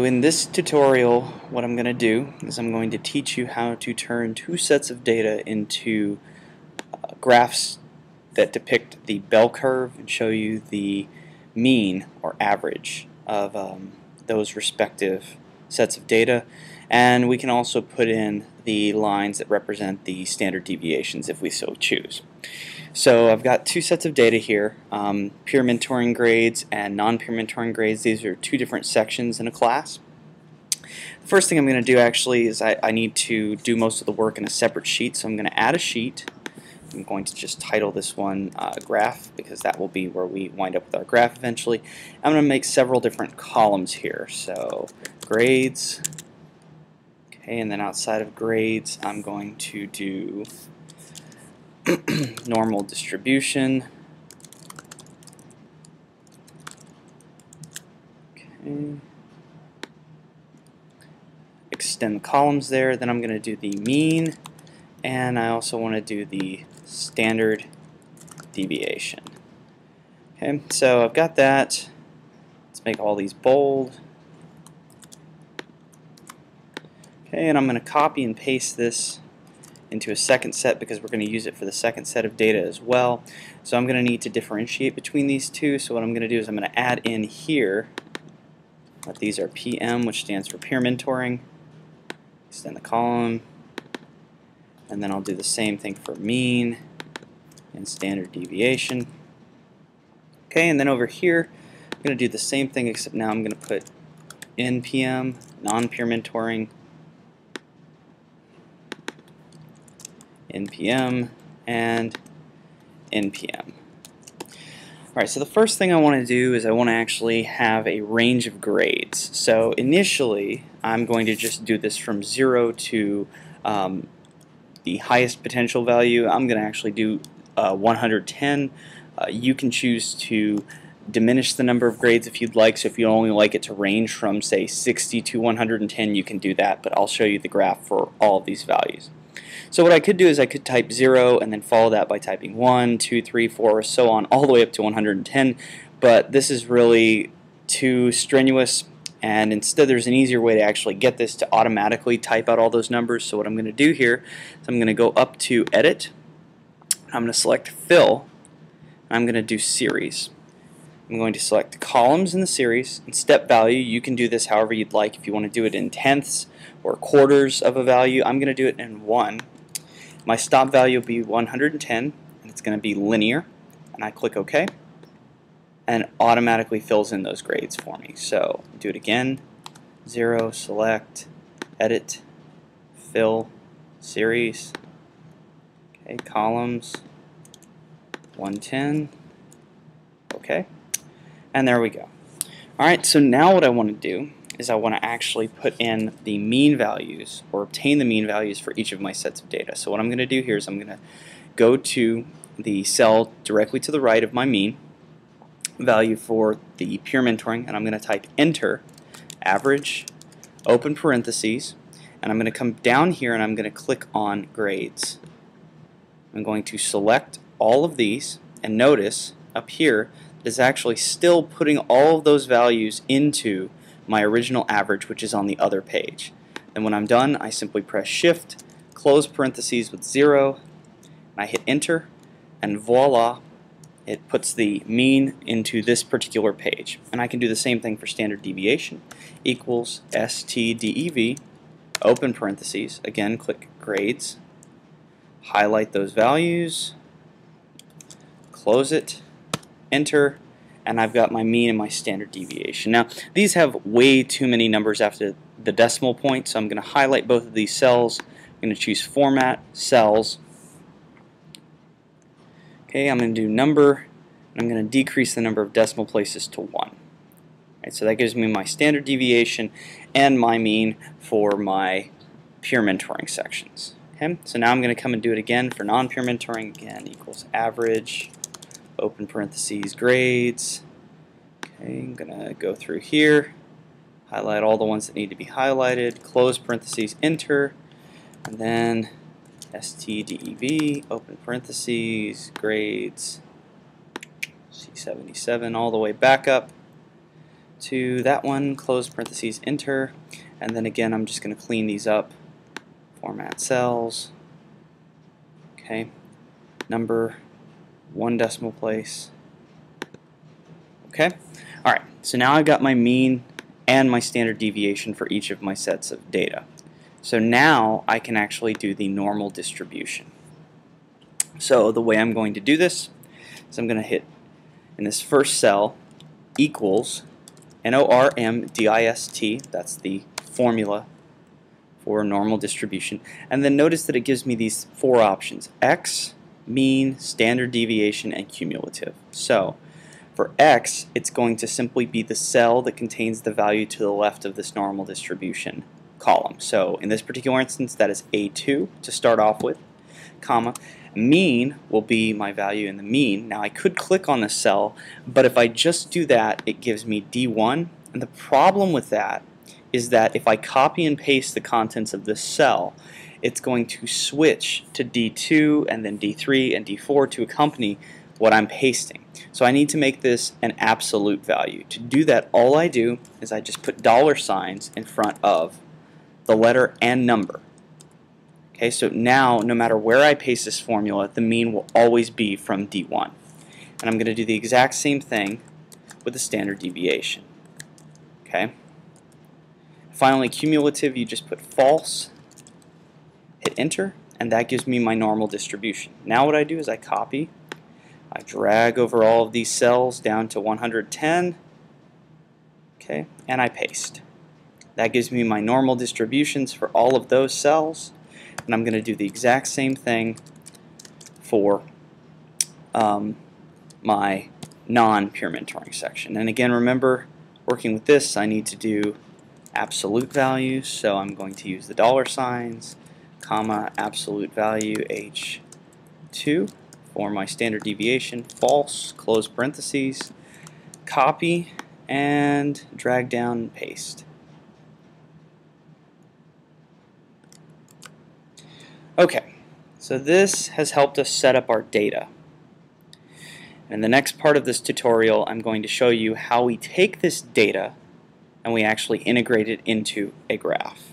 In this tutorial, what I'm going to do is I'm going to teach you how to turn two sets of data into graphs that depict the bell curve and show you the mean or average of those respective sets of data. And we can also put in the lines that represent the standard deviations if we so choose. So I've got two sets of data here, peer mentoring grades and non-peer mentoring grades. These are two different sections in a class. The first thing I'm going to do actually is I need to do most of the work in a separate sheet, so I'm going to add a sheet. I'm going to just title this one graph, because that will be where we wind up with our graph eventually. I'm going to make several different columns here, so grades, okay, and then outside of grades I'm going to do normal distribution, okay, extend the columns there, then I'm going to do the mean, and I also want to do the standard deviation. Okay, so I've got that. Let's make all these bold. Okay, and I'm going to copy and paste this into a second set because we're going to use it for the second set of data as well. So I'm going to need to differentiate between these two. So what I'm going to do is I'm going to add in here that these are PM, which stands for peer mentoring. Extend the column, and then I'll do the same thing for mean and standard deviation. Okay, and then over here I'm going to do the same thing, except now I'm going to put NPM, non-peer mentoring, NPM, and NPM. Alright, so the first thing I want to do is I want to actually have a range of grades. So initially I'm going to just do this from 0 to the highest potential value. I'm going to actually do 110. You can choose to diminish the number of grades if you'd like, so if you only like it to range from say 60 to 110, you can do that, but I'll show you the graph for all of these values. So what I could do is I could type 0 and then follow that by typing 1, 2, 3, 4, so on, all the way up to 110, but this is really too strenuous, and instead there's an easier way to actually get this to automatically type out all those numbers. So what I'm going to do here is I'm going to go up to Edit, I'm going to select Fill, and I'm going to do Series. I'm going to select columns in the series, and step value, you can do this however you'd like. If you want to do it in tenths or quarters of a value, I'm going to do it in 1. My stop value will be 110, and it's going to be linear, and I click OK, and it automatically fills in those grades for me. So do it again, 0, select, edit, fill, series, okay, columns, 110, okay. And there we go. Alright, so now what I want to do is I want to actually put in the mean values, or obtain the mean values for each of my sets of data. So what I'm going to do here is I'm going to go to the cell directly to the right of my mean value for the peer mentoring, and I'm going to type enter average, open parentheses, and I'm going to come down here and I'm going to click on grades. I'm going to select all of these, and notice up here is actually still putting all of those values into my original average, which is on the other page. And when I'm done, I simply press Shift, close parentheses with 0, and I hit Enter, and voila, it puts the mean into this particular page. And I can do the same thing for standard deviation, equals STDEV, open parentheses, again click grades, highlight those values, close it, enter, and I've got my mean and my standard deviation. Now these have way too many numbers after the decimal point, so I'm going to highlight both of these cells. I'm going to choose Format, Cells. Okay, I'm going to do Number, and I'm going to decrease the number of decimal places to 1. Right, so that gives me my standard deviation and my mean for my peer mentoring sections. Okay, so now I'm going to come and do it again for non-peer mentoring. Again, equals average, open parentheses, grades. Okay, I'm going to go through here, highlight all the ones that need to be highlighted, close parentheses, enter, and then STDEV, open parentheses, grades, C77, all the way back up to that one, close parentheses, enter, and then again I'm just going to clean these up. Format cells, okay, number, 1 decimal place, okay. Alright, so now I've got my mean and my standard deviation for each of my sets of data. So now I can actually do the normal distribution. So the way I'm going to do this is I'm going to hit in this first cell equals NORMDIST, that's the formula for normal distribution, and then notice that it gives me these 4 options: X, mean, standard deviation, and cumulative. So for X, it's going to simply be the cell that contains the value to the left of this normal distribution column. So in this particular instance, that is A2 to start off with, comma. Mean will be my value in the mean. Now I could click on the cell, but if I just do that, it gives me D1. And the problem with that is that if I copy and paste the contents of this cell, it's going to switch to D2 and then D3 and D4 to accompany what I'm pasting. So I need to make this an absolute value. To do that, all I do is I just put $ in front of the letter and number. Okay, so now no matter where I paste this formula, the mean will always be from D1. And I'm going to do the exact same thing with the standard deviation. Okay. Finally, cumulative, you just put false, hit enter, and that gives me my normal distribution. Now what I do is I copy, I drag over all of these cells down to 110, okay, and I paste. That gives me my normal distributions for all of those cells, and I'm going to do the exact same thing for my non-peer mentoring section. And again, remember, working with this, I need to do absolute values, so I'm going to use the $, comma, absolute value H2 for my standard deviation, false, close parentheses, copy, and drag down and paste. Okay, so this has helped us set up our data. In the next part of this tutorial, I'm going to show you how we take this data and we actually integrate it into a graph.